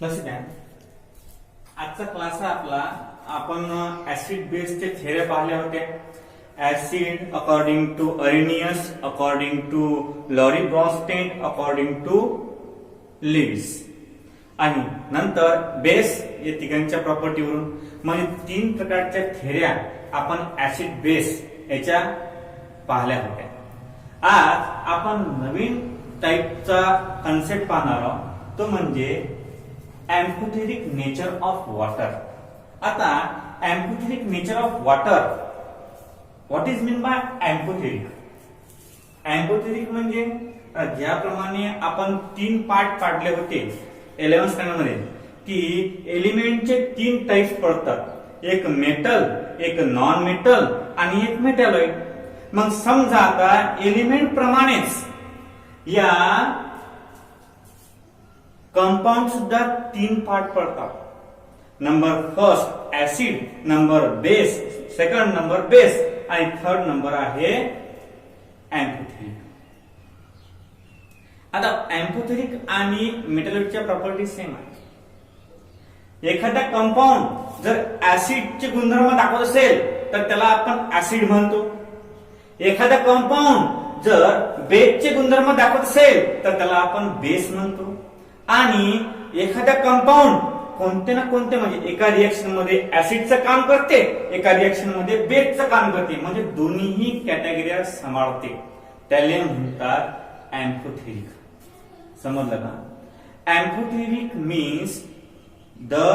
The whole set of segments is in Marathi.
लक्षात घ्या, आजचा क्लास आहे आपला. आपण ऍसिड बेसचे थेअरी पाहिले होते. Acid according to Arrhenius, according to Lowry Bronsted, according to Lewis, आणि नंतर बेस या तिघांच्या प्रॉपर्टीवरून म्हणजे 3 प्रकारच्या थेऱ्या आपण ऍसिड बेस याच्या पाहिल्या होत्या. आज आपण नवीन टाईपचा कन्सेप्ट पाहणार आहोत, तो म्हणजे एम्फोथेरिक नेचर ऑफ वॉटर. आता amphoteric nature of water, what is mean by amphoteric? Amphoteric म्हणजे ज्याप्रमाणे आपण 3 पार्ट पाडले होते 11th स्टँडर्ड मध्ये, की एलिमेंटचे 3 टाइप्स पडतात. एक मेटल, एक नॉन मेटल आणि एक मेटॅलॉइड. मग समजा आता एलिमेंट प्रमाणेच या कंपाऊंड सुद्धा 3 पार्ट पडतात. Number first acid, number base, second number base आणि थर्ड नंबर आहे एम्फोथेरिक. आता एम्फोथेरिक आणि मेटॅलॉइडच्या प्रॉपर्टी सेम आहे. एखादा कंपाऊंड जर ऍसिडचे गुणधर्म दाखवत असेल तर त्याला आपण ऍसिड म्हणतो. एखादा कंपाऊंड जर बेसचे गुणधर्म दाखवत असेल तर त्याला आपण बेस म्हणतो. आणि एखादा कंपाऊंड कोणते ना कोणते म्हणजे एका रिएक्शन मध्ये ऍसिडचं काम करते, एका रिएक्शन मध्ये बेसचं काम करते, म्हणजे दोन्हीही कॅटेगरी सांभाळते, त्याला म्हणतात एम्फोथेरिक. समजलं का? एम्फोथेरिक means the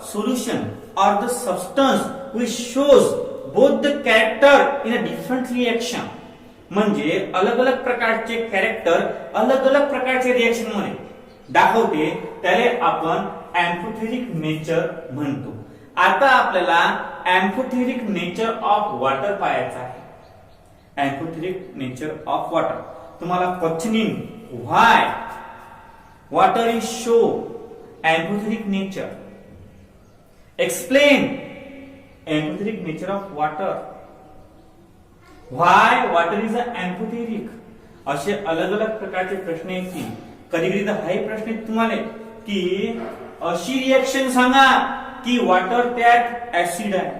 solution or the substance which shows both the character in a different reaction. म्हणजे अलग अलग प्रकारचे कॅरेक्टर अलग अलग प्रकारचे रिएक्शन मध्ये दाखवते, त्याला आपण एम्फोथेरिक नेचर म्हणतो. आता आपल्याला एम्फोथेरिक नेचर ऑफ वॉटर पाहायचं आहे. Amphoteric nature of water. तुम्हाला questioning why water is show amphoteric nature, explain amphoteric nature of water, why water is a amphoteric. असे अलग अलग प्रकारचे प्रश्न येतील. कधी कधी तर हाही प्रश्न येतील तुम्हाला की अशी रिएक्शन सांगा की वॉटर त्यात ऍसिड आहे,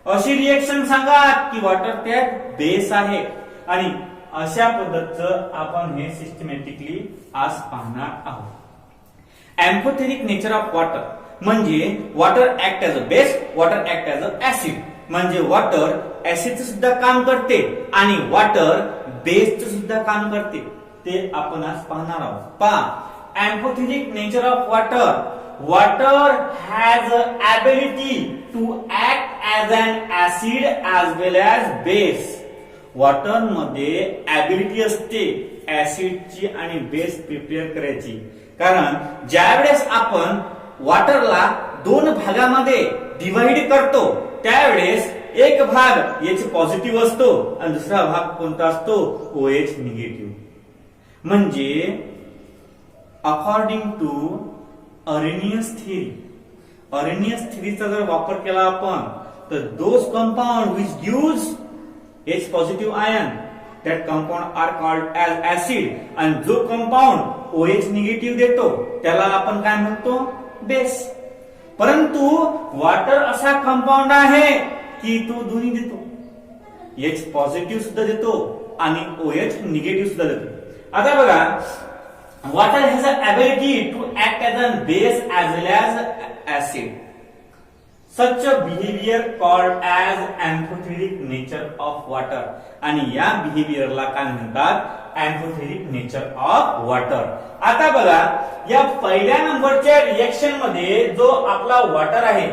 अशी रिएक्शन सांगा की वॉटर त्यात बेस आहे. आणि अशा पद्धतीचं आपण हे सिस्टमॅटिकली आज पाहणार आहोत. एम्फोथेरिक नेचर ऑफ वॉटर म्हणजे water act as a base, water act as a acid. म्हणजे वॉटर ऍसिडचं सुद्धा काम करते आणि वॉटर बेसचं सुद्धा काम करते, ते आपण आज पाहणार आहोत. पहा, amphoteric nature of water. Water has a ability to act as an acid as well as base. Water मध्ये एबिलिटी असते ऍसिडची आणि बेस प्रिपेअर करायची. कारण ज्यावेळेस आपण वॉटरला 2 भागामध्ये डिवाइड करतो त्यावेळेस एक भाग एच पॉझिटिव्ह असतो आणि दुसरा भाग कोणता असतो? OH negative. म्हणजे according to Arrhenius theory, Arrhenius थेरीचा जर वापर केला आपण तर those compound which gives H positive ion, that compound are called as acid. आणि जो कंपाऊंड OH निगेटिव्ह देतो त्याला आपण काय म्हणतो? बेस. परंतु वॉटर असा कंपाऊंड आहे की तो दोन्ही देतो, H पॉझिटिव्ह सुद्धा देतो आणि OH निगेटिव्ह सुद्धा देतो. आता बघा, water has a ability to act as a base as well as acid. Such a behavior called as amphoteric nature of water. आणि या बिहेवियरला काय म्हणतात? Amphoteric nature of water. आता बघा, या पहिल्या नंबरच्या रिएक्शन मध्ये जो आपला वॉटर आहे,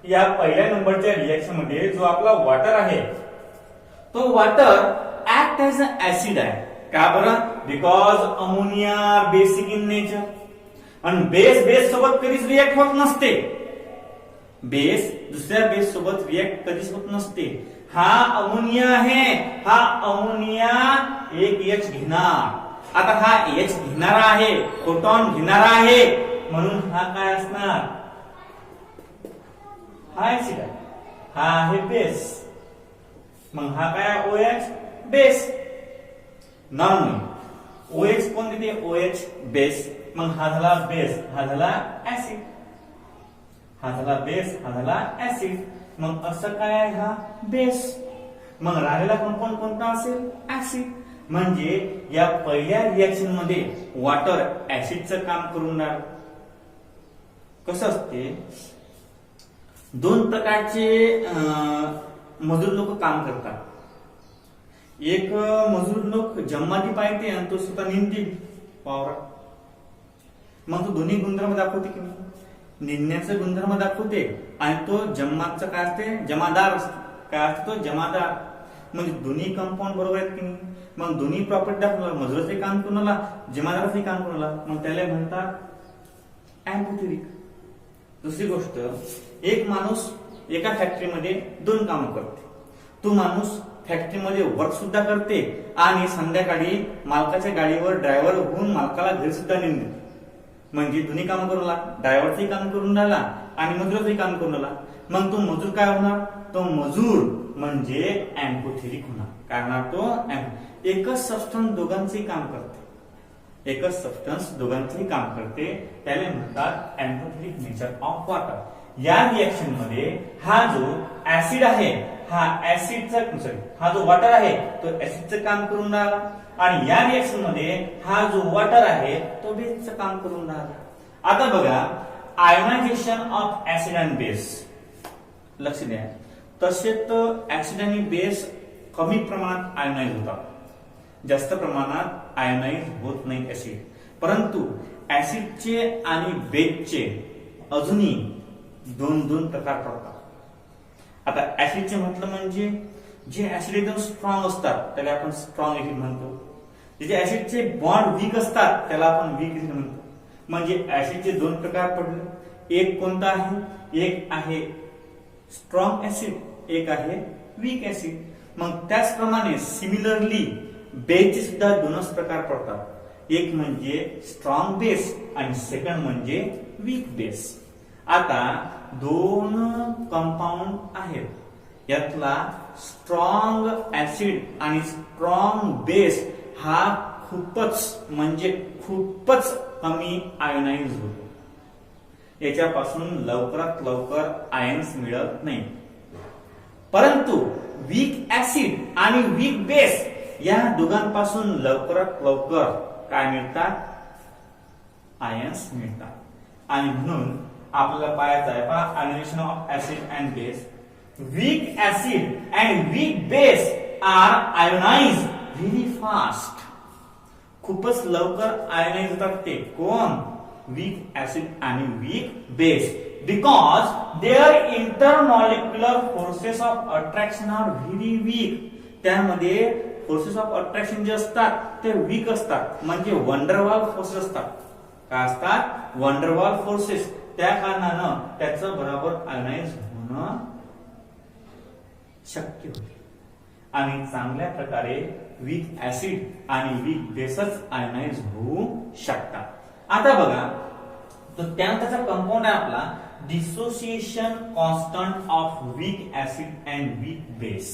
या पहिल्या नंबरच्या रिएक्शन मध्ये जो आपला वॉटर आहे तो वॉटर ऍक्ट ऍज अ ऍसिड आहे. का बरं? Because ammonia basic in nature. आणि बेस सोबत कधीच रिएक्ट होत नसते. बेस दुसऱ्या बेस सोबत रिएक्ट कधीच होत नसते. हा अमोनिया आहे, हा अमोनिया एक H घेणार. आता हा H घेणारा आहे, फोटॉन घेणारा आहे, म्हणून हा काय असणार? हा ऍसिड आहे, हा आहे बेस. मग हा काय? OH base. नॉर्मल OH कोण देते? OH बेस मग हा झाला बेस, हा झाला ऍसिड, हा झाला बेस, हा झाला ऍसिड. मग असं काय आहे हा बेस. मग राहिलेला कंपाऊंड कोणता असेल ऍसिड. म्हणजे या पहिल्या रिएक्शन मध्ये वॉटर ऍसिडचं काम करून राहिलं. कसं असते, दोन प्रकारचे मजूर लोक काम करतात. एक मजूर लोक जम्माती पाहिजे आणि तो स्वतः निंदते वावरात. मग तो दोन्ही गुणधर्म दाखवते की नाही, निंदण्याचे गुणधर्म दाखवते आणि तो जम्मातचं काय असते जमादार असते. काय असते तो जमादार. म्हणजे दोन्ही कंपाऊंड बरोबर आहेत की नाही. मग दोन्ही प्रॉपर्टी दाखवणार, मजुराचे काम कोणाला, जमादाराचे काम कोणाला, मग त्याला म्हणतात अँपोथेरिक. दुसरी गोष्ट, एक माणूस एका फॅक्टरीमध्ये दोन कामं करते. तो माणूस फॅक्टरीमध्ये वर्क सुद्धा करते आणि संध्याकाळी मालकाच्या गाडीवर ड्रायव्हर होऊन मालकाला घरी सुद्धा नेऊन देते. म्हणजे दोन्ही काम करून राहिला, ड्रायव्हरचंही काम करून राहिला आणि मजुराचंही काम करून राहिला. मग तो मजूर काय होणार, तो मजूर म्हणजे अँपोथेरिक होणार. कारण तो एकच सबस्टन्स दोघांचेही काम करते, एकच सबस्टन्स दोघांचेही काम करते. त्याला म्हणतात अँपोथेरिक नेचर ऑफ वॉटर. या रिएक्शन मध्ये हा जो ऍसिड आहे हा हा जो वॉटर आहे तो ऍसिडचं काम करून राहिला आणि या रिएक्शन मध्ये हा जो वॉटर आहे तो बेसचं काम करून राहिला. आता बघा, ionization of acid and base. लक्ष द्या, तसे तर ऍसिड आणि बेस कमी प्रमाणात आयोनाइज होतात, जास्त प्रमाणात आयोनाइज होत नाही ऍसिड. परंतु ऍसिडचे आणि बेसचे अजूनही दोन दोन प्रकार पडतात. आता ऍसिडचे म्हटलं म्हणजे जे ऍसिड एकदम स्ट्रॉंग असतात त्याला आपण स्ट्रॉंग ऍसिड म्हणतो. जे ऍसिडचे बॉन्ड वीक असतात त्याला आपण वीक ऍसिड म्हणतो. म्हणजे ऍसिडचे दोन प्रकार पडले. एक कोणता आहे, एक आहे स्ट्रॉंग ऍसिड, एक आहे वीक ऍसिड. मग त्याचप्रमाणे सिमिलरली बेसचे सुद्धा दोनच प्रकार पडतात. एक म्हणजे स्ट्रॉंग बेस आणि सेकंड म्हणजे वीक बेस. आता दोन कंपाऊंड आहेत, यातला स्ट्रॉंग ऍसिड आणि स्ट्रॉंग बेस हा खूपच म्हणजे खूपच कमी आयोनाइज होतो. याच्यापासून लवकरात लवकर आयन्स मिळत नाही. परंतु वीक ऍसिड आणि वीक बेस या दोघांपासून लवकरात लवकर काय मिळतात, आयन्स मिळतात. आणि म्हणून आपल्याला पाहायचं आहे पहा, ionization of acid and base. Weak acid and weak base are ionize very fast. खूपच लवकर आयोनाइज होतात ते कोण, वीक ऍसिड आणि weak base. Because there intermolecular forces of attraction are very weak. त्यामध्ये फोर्सेस ऑफ अट्रॅक्शन जे असतात ते वीक असतात. म्हणजे वंडरवॉल फोर्सेस असतात. काय असतात, वंडरवॉल फोर्सेस. त्या कारणानं त्याचं बरोबर आयोनाइज होणं शक्य होते आणि चांगल्या प्रकारे वीक ऍसिड आणि वीक बेसच आयोनाइज होऊ शकतात. आता बघा, तर त्यानंतरचा कंपाऊंड आहे आपला dissociation constant of weak acid and weak base.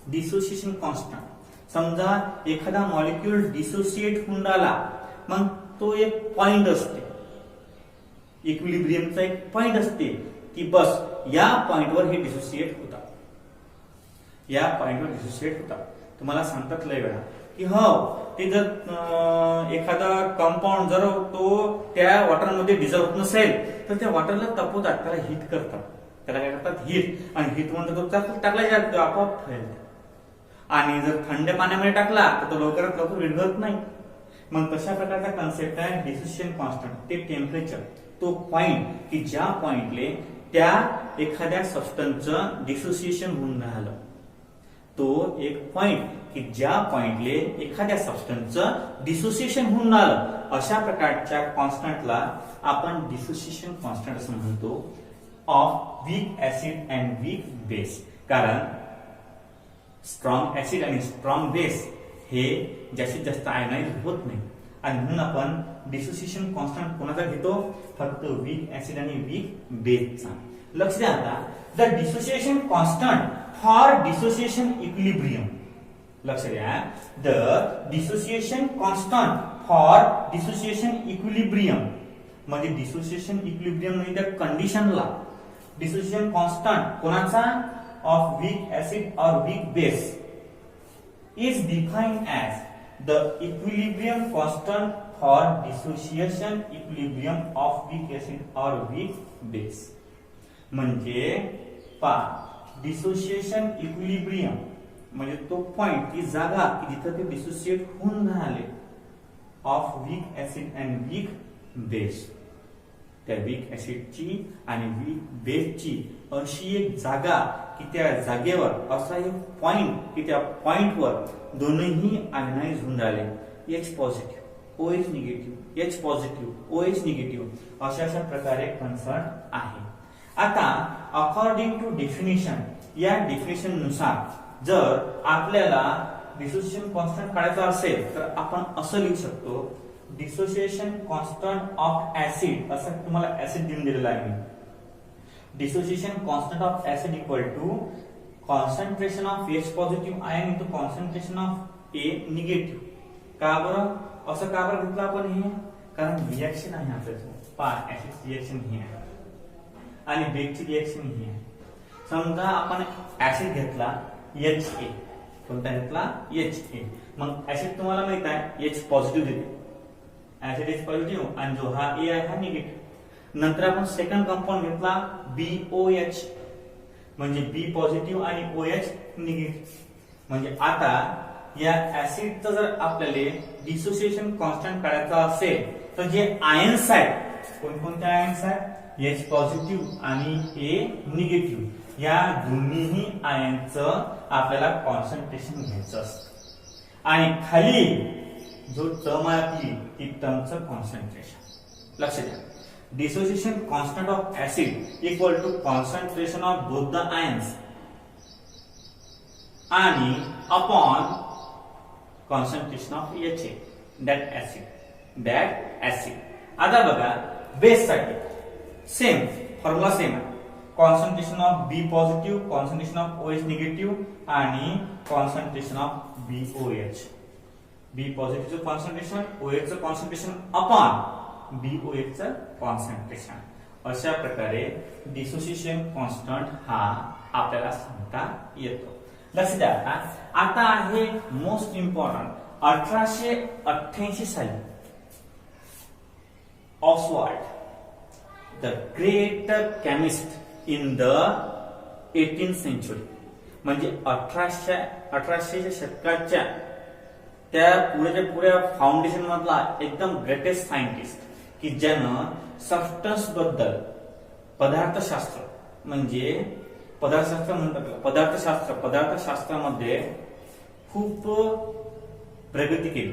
Dissociation constant, समजा एखादा मॉलिक्यूल डिसोसिएट होऊन राहिला, मग तो एक पॉइंट असते, इक्विलिब्रियमचा एक पॉइंट असते की बस या पॉइंटवर हे डिसोसिएट होतात, या पॉइंटवर डिसोसिएट होतात. तुम्हाला सांगतात लय वेळा की हो, ते जर एखादा कंपाऊंड जर तो त्या वॉटरमध्ये डिझॉल्व होत नसेल तर त्या वॉटरला तपवतात, त्याला हीट करतात. त्याला काय करतात, हीट. आणि हीट म्हणतो तो टाकला जातो आपोआप फैलतो. आणि जर थंड पाण्यामध्ये टाकला तर तो लवकरात लवकर विरघळत नाही. मग तशा प्रकारचा कन्सेप्ट आहे डिसोसिएशन कॉन्स्टंट. ते टेम्परेचर, तो पॉइंट की ज्या पॉइंटले त्या एखाद्या सबस्टन्सचं डिसोसिएशन होऊन राहिलं, तो एक पॉइंट की ज्या पॉइंटले एखाद्या सबस्टन्सचं डिसोसिएशन होऊन राहिलं, अशा प्रकारच्या कॉन्स्टंटला आपण डिसोसिएशन कॉन्स्टंट असं म्हणतो of weak acid and weak base. कारण स्ट्रॉंग ऍसिड आणि स्ट्रॉंग बेस हे जास्तीत जास्त आयोनाइज होत नाही आणि म्हणून आपण डिसोसिएशन कॉन्स्टंट कोणाचा घेतो, फक्त वीक ऍसिड आणि वीक बेसचा. लक्ष द्या, आता the dissociation constant for dissociation equilibrium. लक्ष द्या, the dissociation constant for dissociation equilibrium, म्हणजे डिसोसिएशन इक्विलिब्रियम म्हणजे त्या कंडिशनला डिसोसिएशन कॉन्स्टंट कोणाचा ऑफ वीक ऍसिड और weak base is defined as the equilibrium constant for dissociation equilibrium of weak acid और वीक बेस. म्हणजे डिसोसिएशन इक्विलिब्रियम म्हणजे तो पॉइंट, ती जागा की जिथे ते डिसोसिएट होऊन राहिले of weak acid and weak base. त्या वीक ऍसिडची आणि वीक बेसची अशी एक जागा की त्या जागेवर असा एक पॉइंट की त्या पॉइंटवर दोन्ही आयनाइज होऊन राहिले, H positive OH negative, H positive OH negative अशा प्रकारे कन्सर्न आहे. आता अकॉर्डिंग टू डेफिनेशन, या डेफिनेशन नुसार जर आपल्याला डिसोसिएशन कॉन्स्टंट काढायचा असेल तर आपण असं लिहू शकतो, डिसोसिएशन कॉन्स्टंट ऑफ ऍसिड, असं तुम्हाला ऍसिड देऊन दिलेला आहे. Dissociation constant of acid equal to concentration of H positive ion into concentration of A negative. का बरं असं का बरं घेतलं आपण हे? कारण रिएक्शन आहे आपल्याचं, ऍसिड रिएक्शन ही आहे आणि बेसची रिएक्शन ही आहे. समजा आपण ऍसिड घेतला HA, कोणता घेतला HA, मग ऍसिड तुम्हाला माहित आहे H पॉझिटिव्ह देते, ऍसिड H पॉझिटिव्ह आणि जो हा A आहे हा निगेटिव्ह. नंतर आपण सेकंड कंपाऊंड घेतला BOH, म्हणजे B पॉझिटिव्ह आणि OH निगेटिव्ह. म्हणजे आता या ऍसिडचं जर आपल्याला डिसोसिएशन कॉन्स्टंट काढायचा असेल तर जे आयन्स आहेत, कोणकोणते आयन्स आहेत, H पॉझिटिव्ह आणि A निगेटिव्ह, या दोन्ही आयनचं आपल्याला कॉन्सन्ट्रेशन घ्यायचं असतं आणि खाली जो टर्म आहे आपली ती टर्मचं कॉन्सन्ट्रेशन. लक्ष द्या, dissociation constant of acid equal to concentration of both the ions आणि upon concentration of HA, that acid. आता बघा बेस साठी सेम फॉर्म्युला सेम आहे, concentration of B positive, concentration of OH negative आणि कॉन्सन्ट्रेशन ऑफ BOH. बी पॉझिटिव्हचं कॉन्सन्ट्रेशन, OH चं कॉन्सन्ट्रेशन अपॉन BOH चं कॉन्सन्ट्रेशन. अशा प्रकारे डिसोसिएशन कॉन्स्टंट हा आपल्याला सांगता येतो. लक्ष द्या, आता आहे मोस्ट इम्पॉर्टंट 1888 साली Ostwald, the great chemist in the 18th century, म्हणजे 1800च्या शतकाच्या त्या पुढे फाउंडेशन मधला एकदम ग्रेटेस्ट सायंटिस्ट की ज्यानं सबस्टन्स बद्दल, पदार्थशास्त्र म्हणजे पदार्थशास्त्र म्हणतात, पदार्थशास्त्रामध्ये खूप प्रगती केली.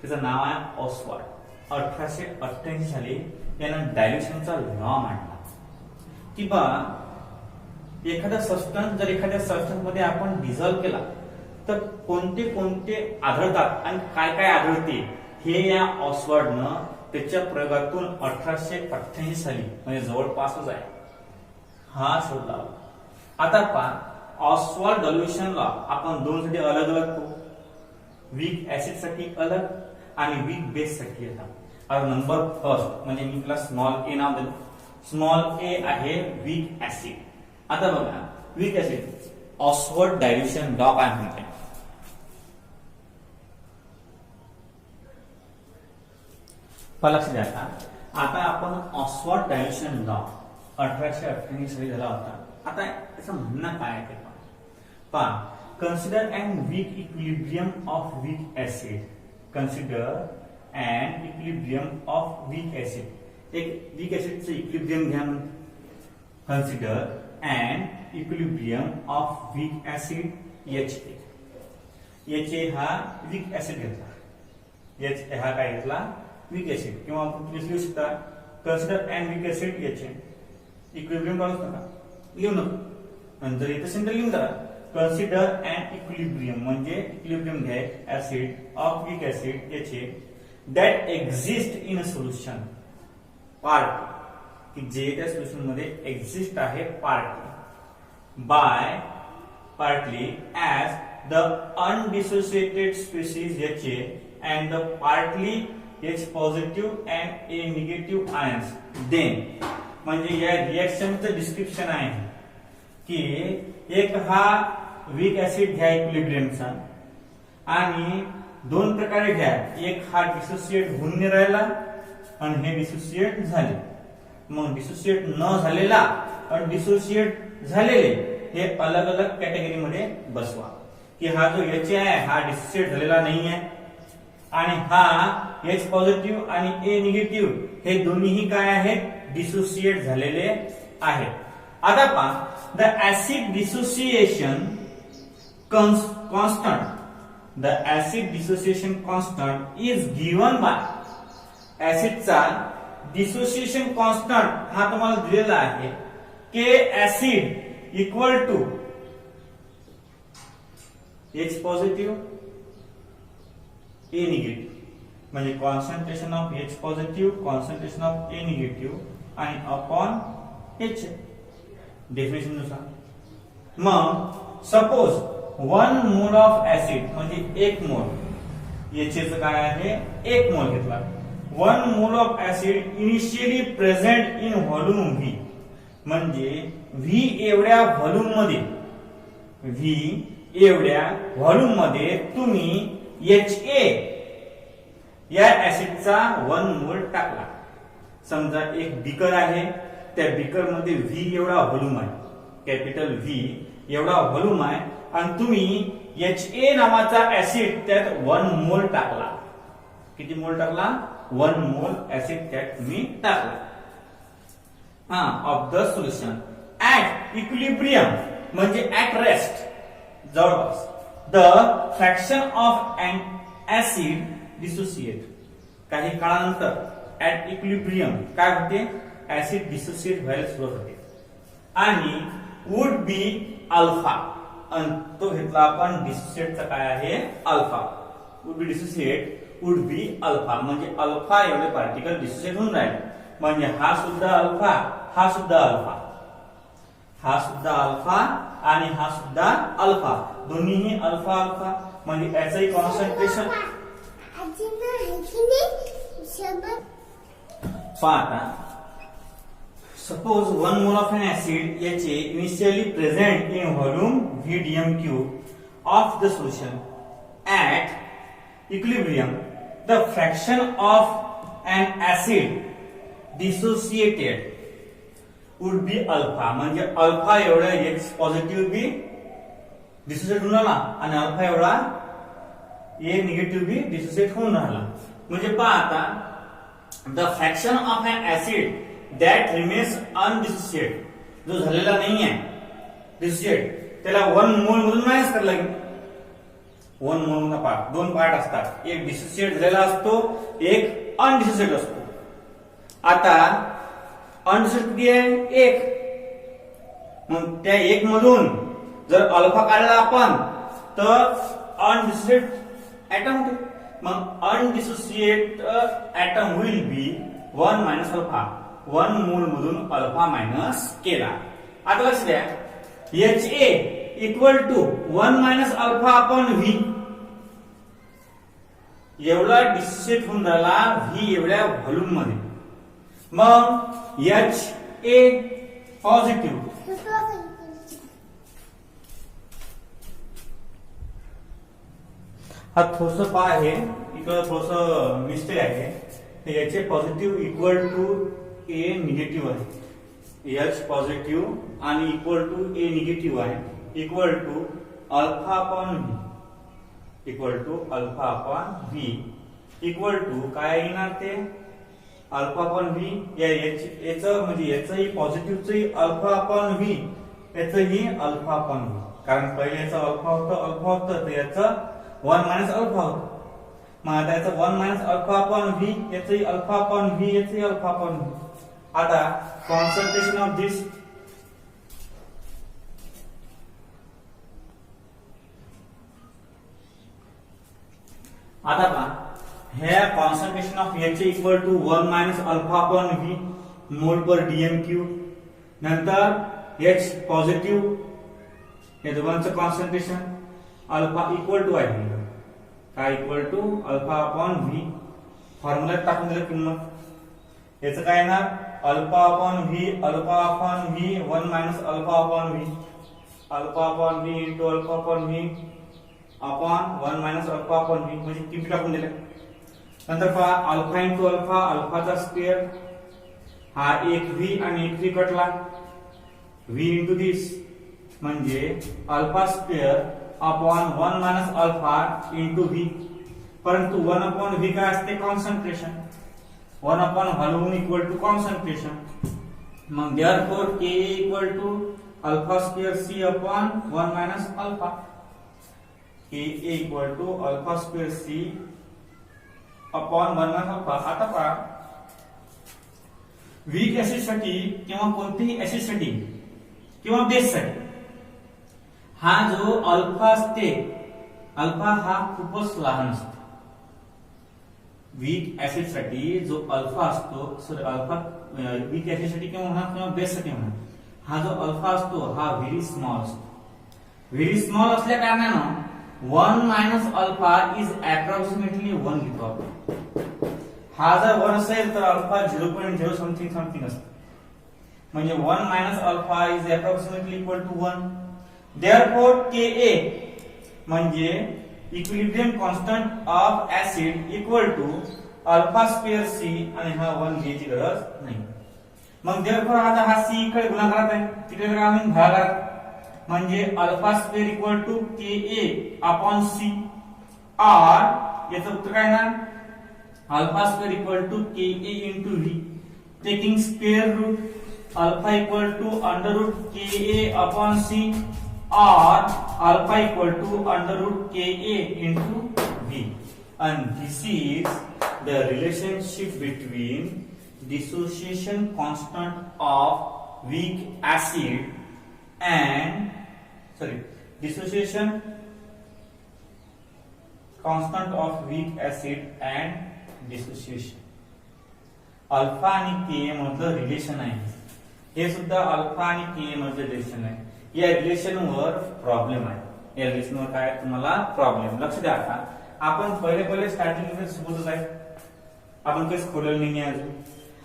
त्याचं नाव आहे ऑसवाल्ड. 1888 साली यानं डायल्युशनचा लॉ मांडला की बा एखादा सबस्टन्स जर एखाद्या सबस्टन्स मध्ये आपण डिझॉल्व्ह केला तर कोणते कोणते आढळतात आणि काय काय आढळते हे या ऑसवाल्डनं त्याच्या प्रयोगातून 1888 साली म्हणजे जवळपासच आहे हा शोध लावला. आता पहा ऑसवाल्ड डायल्युशन लॉ आपण दोन साठी अलग अलग करू, वीक ऍसिड साठी अलग आणि वीक बेस साठी येतात. आता नंबर फर्स्ट म्हणजे मी तुला स्मॉल ए नाव दिलं, स्मॉल ए आहे वीक ऍसिड. आता बघा weak acid Ostwald dilution law काय म्हणते, लक्ष द्या. आता आपण ऑसवाल्ड डायल्युशन लॉ 1888 साली झाला होता. आता त्याचं म्हणणं काय आहे ते पहा. Consider and weak equilibrium of weak acid, consider and equilibrium of weak acid. एक वीक ऍसिडचं इक्विलिब्रियम घ्या. Consider and equilibrium of weak acid HA. HA हा वीक ऍसिड घेतला, HA हा काय घेतला वीक ऍसिड, किंवा तुम्ही लिहू शकता consider and weak acid HA. Equilibrium काढूच नका, लिहू नका, नंतर इथे सेंटर लिहून करा. कन्सिडर अँड इक्विलिब्रियम म्हणजे इक्विलिब्रियम घ्या acid of weak acid HA that exist in a solution, part की जे त्या सोल्युशन मध्ये एक्झिस्ट आहे partly as the undissociated species HA and the partly H positive and A negative ions. Then म्हणजे या रिएक्शनचं डिस्क्रिप्शन आहे की एक हा वीक ऍसिड घ्या इक्विलिब्रियमचा आणि दोन प्रकारे घ्या. एक हा डिसोसिएट होऊन नाही राहिला आणि हे डिसोसिएट झाले. मग डिसोसिएट न झालेला आणि डिसोसिएट झालेले हे अलग अलग कॅटेगरी मध्ये बसवा. की हा जो H आहे हा डिसोसिएट झालेला नाही आहे आणि हा H पॉझिटिव्ह आणि A निगेटिव्ह हे दोन्हीही काय आहेत, डिसोसिएट झालेले आहेत. आता पहा, the acid dissociation constant, the acid dissociation constant is given by, ऍसिडचा डिसोसिएशन कॉन्स्टंट हा तुम्हाला दिलेला आहे K acid equal to H positive A negative, म्हणजे concentration of H positive, concentration of A negative आणि अपॉन H डेफिनेशन नुसार. मग सपोज 1 मोल ऑफ ऍसिड म्हणजे 1 मोल, Hचं काय आहे 1 मोल घेतला. 1 mole of acid initially present in volume V, म्हणजे V एवढ्या व्हॉल्यूम मध्ये, V एवढ्या व्हॉल्यूम मध्ये तुम्ही HA या ऍसिडचा 1 मोल टाकला. समजा एक बीकर आहे, त्या बीकर मध्ये V एवढा व्हॉल्यूम आहे, कॅपिटल V एवढा व्हॉल्यूम आहे आणि तुम्ही HA नावाचा ऍसिड त्यात 1 मोल टाकला. किती मोल टाकला? 1 मोल ऍसिड त्यात तुम्ही टाकला. Of the solution at equilibrium म्हणजे ऍट रेस्ट, जवळपास the fraction of an acid dissociate, काही काळानंतर ऍट इक्विलिब्रियम काय होते, ऍसिड डिसोसिएट व्हायला सुरुवात होते आणि वुड बी अल्फा, आणि तो घेतला आपण डिसोसिएटचा काय आहे alpha. Would be dissociate would be alpha, म्हणजे अल्फा एवढे पार्टिकल डिसोसिएट होऊन राहिले. म्हणजे हा सुद्धा अल्फा, हा सुद्धा अल्फा, हा सुद्धा अल्फा आणि हा सुद्धा अल्फा, दोन्हीही अल्फा अल्फा, म्हणजे याचंही कॉन्सन्ट्रेशन पाहता. Suppose 1 mole of an acid HA initially present in volume VDM³ of the solution at equilibrium, the fraction of an acid dissociated would be alpha, म्हणजे अल्फा एवढा H पॉझिटिव्ह बी डिसोसिएट होऊन राहिला आणि अल्फा एवढा A निगेटिव्ह बी डिसोसिएट होऊन राहिला. म्हणजे पहा आता, the fraction of an acid that remains undissociate, जो झालेला नाही आहे डिसोसिएट, त्याला 1 मोल मधून मायनस करायला लागेल. 1 मोल मधला पार्ट, दोन पार्ट असतात, एक डिसोसिएट झालेला असतो, एक अनडिसोसिएट असतो. आता अनडिसोसिएट किती आहे 1, मग त्या 1 मधून जर अल्फा काढला आपण तर अनडिसोसिएट ऍटम होते. मग अनडिसोसिएट ऍटम होईल बी 1 मायनस अल्फा, 1 मोल मधून अल्फा मायनस केला. आता लक्ष द्या, HA equal to 1 minus alpha upon V, एवढा डिसोसिएट होऊन राहिला V एवढ्या व्हॉल्यूम मध्ये. मग HA पॉझिटिव्ह, हा थोडस पहा आहे इकडं थोडस मिस्टेक आहे. HA positive equal to A negative आहे, H पॉझिटिव्ह आणि इक्वल टू A निगेटिव्ह आहे, equal to alpha upon V, equal to alpha upon V, equal to काय येणार ते अल्फा अपॉन V. याचं म्हणजे याचंही पॉझिटिव्हचंही अल्फा अपॉन V, याचंही अल्फा अपॉन V, कारण पहिले याचा अल्फा होतं तर याचं 1 मायनस अल्फा होतं. मग आता याचं 1 मायनस अल्फा अपॉन V, याचंही अल्फा अपॉन V, याचंही अल्फा अपॉन V. आता कॉन्सन्ट्रेशन ऑफ दिस, आता पहा, हे concentration of H equal to 1 minus alpha upon V mole per DM³. नंतर H पॉझिटिव्ह, या दोघांचं कॉन्सन्ट्रेशन अल्फा इक्वल टू आहे, काय equal to alpha upon V. फॉर्म्युल्यात टाकून दिलं किंमत याचं काय येणार alpha upon V 1 minus alpha upon V into alpha upon V upon 1 minus alpha upon V म्हणजे किती टाकून दिले. नंतर पहा अल्फा इंटू अल्फा अल्फाचा स्क्वेअर हा एक व्ही आणि एक व्ही कटला व्ही इंटू दिस म्हणजे alpha square upon 1 minus alpha into V. परंतु 1 अपॉन व्ही काय असते concentration 1 upon volume equal to concentration. मग therefore K equal to alpha square C upon 1 minus alpha K equal to alpha square C upon 1 minus alpha. आता पहा वीक ऍसिड साठी किंवा कोणत्याही ऍसिड साठी किंवा बेस साठी हा जो अल्फा असते अल्फा हा खूपच लहान असतो. वीक ऍसिड साठी जो अल्फा असतो सॉरी अल्फा वीक ऍसिड साठी किंवा बेस साठी म्हणा हा जो अल्फा असतो हा व्हेरी स्मॉल असतो. व्हेरी स्मॉल असल्या कारणानं 1 मायनस अल्फा इज अप्रॉक्सिमेटली 1 घेतो आपण. हा जर 1 असेल तर अल्फा 0.0 समथिंग समथिंग असतो म्हणजे 1 minus alpha is approximately equal to 1. Therefore Ka म्हणजे equilibrium constant of acid equal to alpha square C आणि हा 1 घ्यायची गरज नाही. मग देअरफॉर आता हा सी इकडे गुणाकारात आहे तिकडे आम्ही भागाकारात म्हणजे alpha square equal to Ka upon C are याचं उत्तर काय ना alpha square equal to Ka into V taking square root alpha equal to under root Ka upon C or alpha equal to under root Ka into V, and this is the relationship between dissociation constant of weak acid and dissociation constant of weak acid and dissociation. Alpha आणि के मधलं रिलेशन आहे हे सुद्धा अल्फा आणि के मधलं रिलेशन आहे. या रिलेशनवर प्रॉब्लेम आहे. या रिलेशनवर काय तुम्हाला प्रॉब्लेम लक्ष द्या. आता आपण पहिले स्टार्टिंगला सोबतच आहे आपण काहीच खोललं नाही अजून.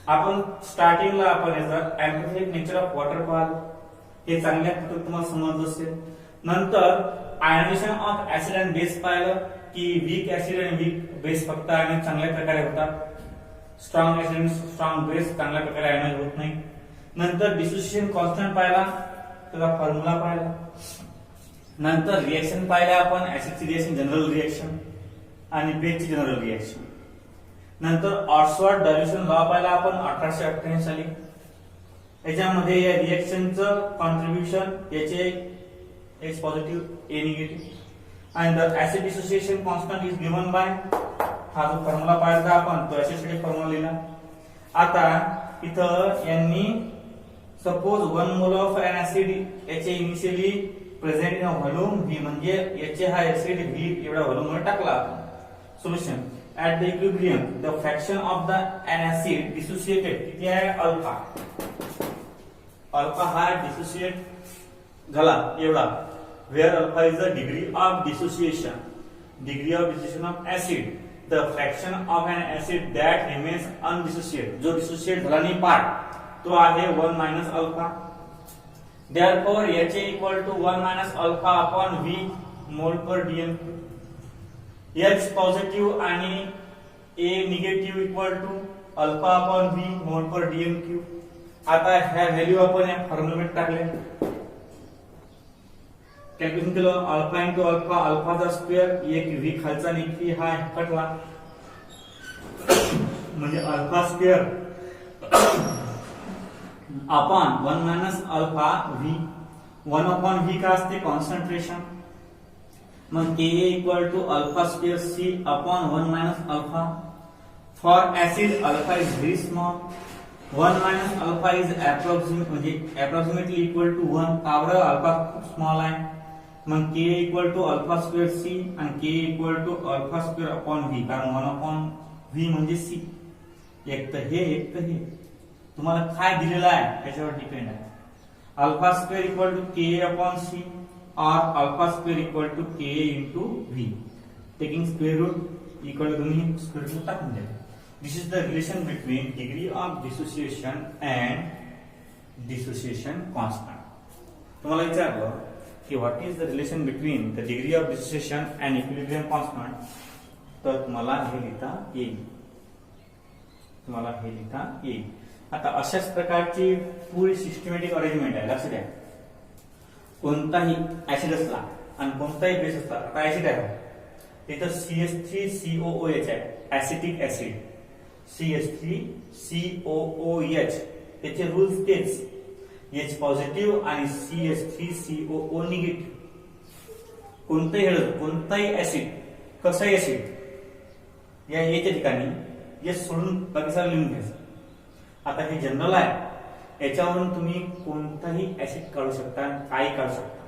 आपण स्टार्टिंगला आपण याचा एम्प्लिफाइड नेचर ऑफ वॉटर पाहिलं हे चांगल्या पद्धतीने तुम्हाला समजलं असेल. नंतर ionization of acid and base पाहिलं की वीक ऍसिड आणि वीक बेस फक्त आयन चांगल्या प्रकारे होतात. स्ट्रॉंग ऍसिड आणि स्ट्रॉंग बेस चांगल्या प्रकारे आयनाइज होत नाही. नंतर डिसोसिएशन कॉन्स्टंट पाहिला त्याचा फॉर्म्युला पाहिला. नंतर रिएक्शन पाहिला आपण ऍसिडची रिएक्शन जनरल रिएक्शन आणि बेसची जनरल रिएक्शन. नंतर ऑक्सफर्ड डायल्युशन लॉ पाहिला आपण 1888 साली. याच्यामध्ये या रिएक्शनचं कॉन्ट्रीब्युशन याचे H पॉझिटिव्ह A निगेटिव्ह आणि the acid dissociation constant is given bye हा जो फॉर्म्युला पाहिला आपण तो ऍसिडसाठी फॉर्म्युला लिहिला. आता इथं यांनी suppose 1 mole of an acid याचे initially present in volume V म्हणजे याचे हा ऍसिड V एवढा व्हॉल्यूम मध्ये टाकला. Solution at the equilibrium the fraction of the an acid dissociated किती आहे अल्फा. अल्फा हा डिसोसिएट झाला एवढा where alpha is the degree of dissociation of acid the fraction of an acid that remains undissociate जो डिसोसिएट झाला नाही पार्ट तो आहे 1 मायनस अल्फा. देअरफॉर याचे equal to 1 minus alpha upon V mole per dm. H positive आणि A negative equal to alpha upon V mole per DM Q. आता ह्या व्हॅल्यू आपण या फॉर्म्युल्यामध्ये टाकले कॅल्क्युलेशन केलं अल्फा इंटू अल्फा अल्फाचा स्क्वेअर एक V खालचा आणि एक V हा कटला म्हणजे alpha square upon 1 minus alpha V 1 upon V का असते कॉन्सन्ट्रेशन. मग Ka equal to alpha square C upon 1 minus alpha. For acid alpha is very small 1 minus alpha is approximately equal to 1 power alpha खूप स्मॉल आहे. मग Ka equal to alpha square C आणि Ka equal to alpha square upon V कारण 1 अपॉन V म्हणजे C. एक तर हे तुम्हाला काय दिलेलं आहे त्याच्यावर डिपेंड आहे. Alpha square equal to Ka upon C और alpha square equal to Ka into V taking square root equal to दोन्ही स्क्वेअर रूट टाकून द्या. This is the relation between degree of dissociation and dissociation constant. तुम्हाला विचारलं की what is the relation between the degree of dissociation and equilibrium constant, तर तुम्हाला हे लिहिता येईल. आता अशाच प्रकारची पूरी सिस्टमॅटिक अरेंजमेंट आहे. लक्ष द्या, कोणताही ऍसिड असला आणि कोणताही बेस असला, आता ऍसिड आहे तिथं CH3COOH आहे, ऍसिटिक ऍसिड. CH3COOH त्याचे रूल्स तेच, H पॉझिटिव्ह आणि CH3COO निगेटिव्ह. कोणताही ऍसिड, कसाही ऍसिड, या याच्या ठिकाणी एच सोडून बाकी सारं लिहून घ्यायचं. आता हे जनरल आहे, याच्यावरून तुम्ही कोणताही ऍसिड काढू शकता, काही काढू शकता,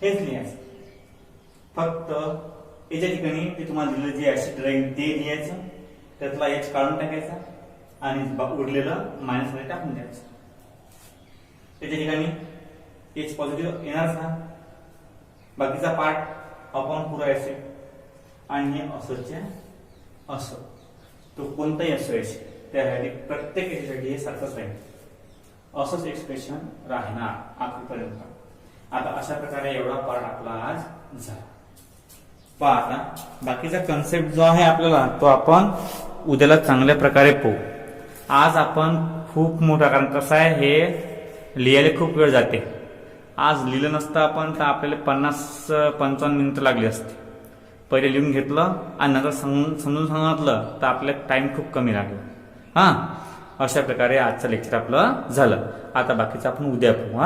हेच लिहायचं. फक्त याच्या ठिकाणी ते तुम्हाला दिलेलं जे ऍसिड राहील ते लिहायचं, त्यातला एच काढून टाकायचा आणि उरलेलं मायनस मध्ये टाकून द्यायचं. त्याच्या ठिकाणी एच पॉझिटिव्ह येणारच ना, बाकीचा पार्ट अपॉन पुरा ऍसिड, आणि हे असंच्या असं, तो कोणताही असो ऍसिड, त्यासाठी प्रत्येक ऍसिडसाठी हे सारखंच राहील, असंच एक्सप्रेशन राहणार आखरीपर्यंत. आता अशा प्रकारे एवढा पार्ट आपला आज झाला. पहा आता बाकीचा कन्सेप्ट जो आहे आपल्याला तो आपण उद्याला चांगल्या प्रकारे पाहू. आज आपण खूप मोठा, कारण कसं आहे हे लिहायला खूप वेळ जाते. आज लिहिलं नसतं आपण तर आपल्याला 50-55 मिनिटं लागली असते. पहिले लिहून घेतलं आणि नंतर समजून सांगितलं तर आपल्याला टाइम खूप कमी लागला. अशा प्रकारे आजचं लेक्चर आपलं झालं. आता बाकीचं आपण उद्या पाहू.